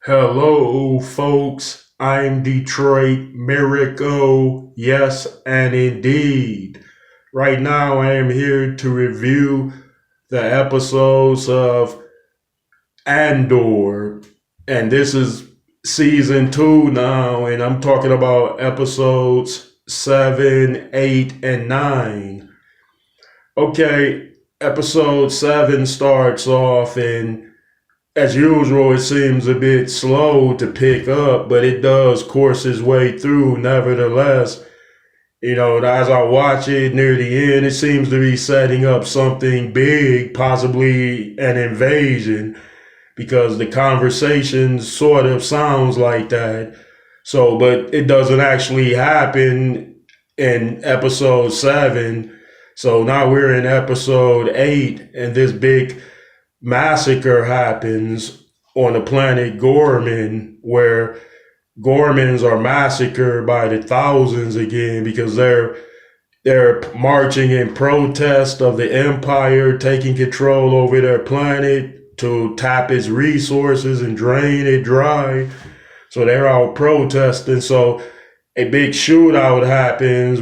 Hello, folks. I'm Detroit Miracle. Yes, and indeed. Right now, I am here to review the episodes of Andor. And this is season 2 now, and I'm talking about episodes 7, 8, and 9. Okay, episode 7 starts off, and as usual, it seems a bit slow to pick up, but it does course its way through nevertheless. As I watch it near the end, it seems to be setting up something big, possibly an invasion, because the conversation sort of sounds like that. So, but it doesn't actually happen in episode 7. So now we're in episode 8, and this big massacre happens on the planet Gorman, where Gormans are massacred by the thousands again because they're marching in protest of the Empire taking control over their planet to tap its resources and drain it dry. So they're out protesting. So a big shootout happens.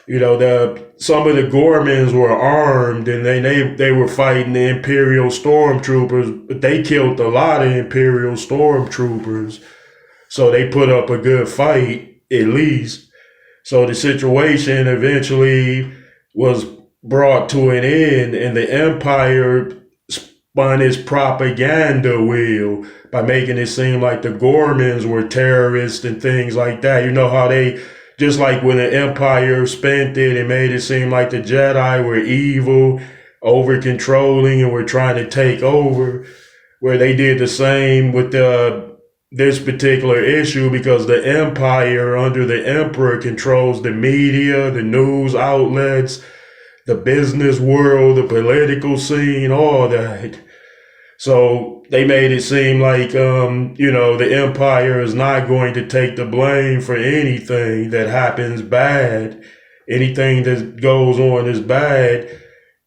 The some of the Gormans were armed and they were fighting the Imperial stormtroopers, but they killed a lot of Imperial stormtroopers. So they put up a good fight, at least. So the situation eventually was brought to an end, and the Empire spun its propaganda wheel by making it seem like the Gormans were terrorists and things like that. You know how they, just like when the Empire spent it and made it seem like the Jedi were evil, over controlling, and were trying to take over, where they did the same with this particular issue, because the Empire under the Emperor controls the media, the news outlets, the business world, the political scene, all that. So they made it seem like, the Empire is not going to take the blame for anything that happens bad. Anything that goes on is bad,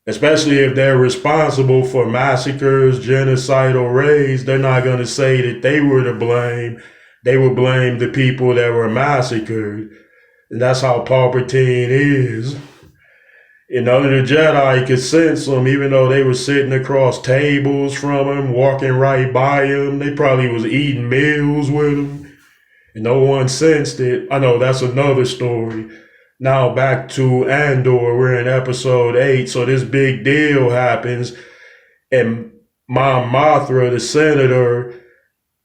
especially if they're responsible for massacres, genocidal raids. They're not going to say that they were to blame. They will blame the people that were massacred. And that's how Palpatine is. None of the Jedi could sense him, even though they were sitting across tables from him, walking right by him. They probably was eating meals with him, and no one sensed it. I know that's another story. Now back to Andor. We're in episode 8, so this big deal happens, and Mom Mothra, the senator,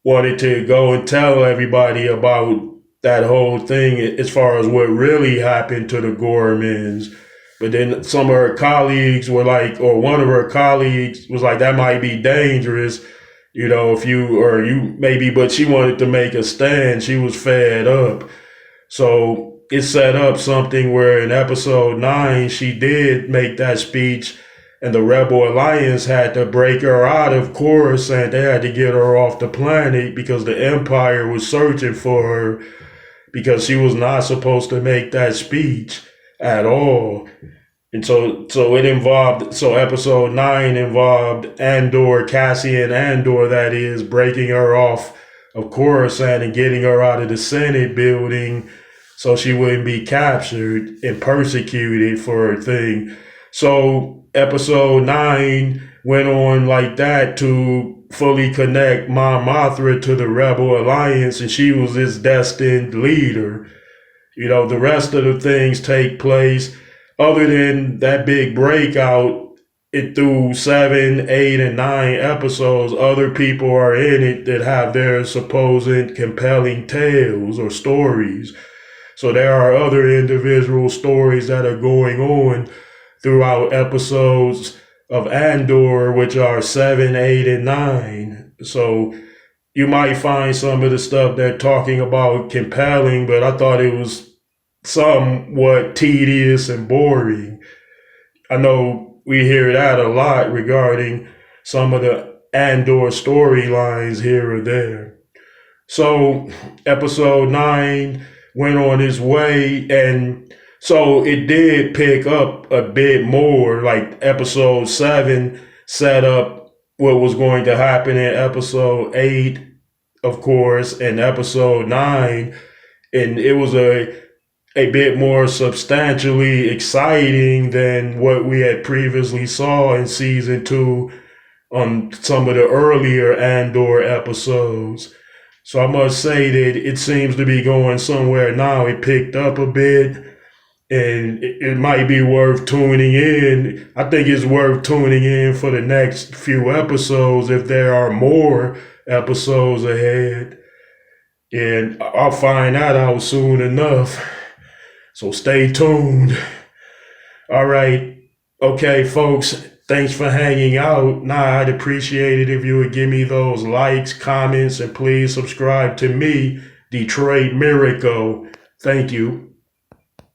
wanted to go and tell everybody about that whole thing as far as what really happened to the Gormans. But then some of her colleagues were like, or one of her colleagues was like, that might be dangerous, if you maybe, but she wanted to make a stand. She was fed up. So it set up something where in episode 9, she did make that speech, and the Rebel Alliance had to break her out of Coruscant. They had to get her off the planet because the Empire was searching for her, because she was not supposed to make that speech at all. And so episode 9 involved Andor, Cassian Andor, that is, breaking her off of Coruscant and getting her out of the Senate building so she wouldn't be captured and persecuted for her thing. So episode 9 went on like that to fully connect Mon Mothra to the Rebel Alliance, and she was its destined leader. The rest of the things take place, other than that big breakout, it through 7, 8, and 9 episodes, other people are in it that have their supposed compelling tales or stories. So there are other individual stories that are going on throughout episodes of Andor, which are 7, 8, and 9. So you might find some of the stuff they're talking about compelling, but I thought it was somewhat tedious and boring. I know we hear that a lot regarding some of the Andor storylines here or there. So episode 9 went on its way, and so it did pick up a bit more. Like episode 7 set up what was going to happen in episode 8, of course, in episode 9, and it was a bit more substantially exciting than what we had previously saw in season 2 on some of the earlier Andor episodes. So I must say that it seems to be going somewhere now. It picked up a bit, and it might be worth tuning in. I think it's worth tuning in for the next few episodes if there are more episodes ahead. And I'll find that out soon enough. So stay tuned. All right. Okay, folks. Thanks for hanging out. Now, I'd appreciate it if you would give me those likes, comments, and please subscribe to me, Detroit Miracle. Thank you.